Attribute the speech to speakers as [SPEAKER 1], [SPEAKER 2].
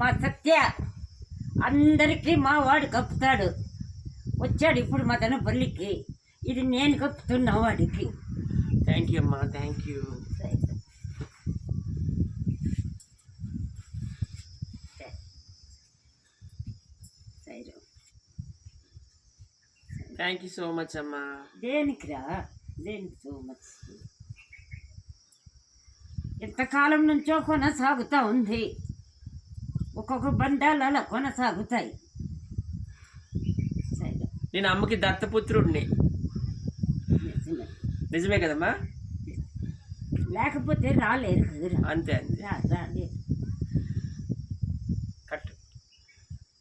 [SPEAKER 1] మా సత్య అందరికీ మా వాడు కప్పుతాడు. వచ్చాడు ఇప్పుడు మా పల్లికి. ఇది నేను కప్పుతున్నా వాడికి.
[SPEAKER 2] థ్యాంక్ యూ అమ్మా, thank you. Thank you so much అమ్మా.
[SPEAKER 1] దేనికి సో మచ్. ఎంతకాలం నుంచో కొనసాగుతూ ఉంది. ఒక్కొక్క బంధాలు అలా కొనసాగుతాయి.
[SPEAKER 2] నేను అమ్మకి దత్తపుత్రుడిని. నిజమే కదమ్మా,
[SPEAKER 1] లేకపోతే రాలేదు.
[SPEAKER 2] అంతే అంతే.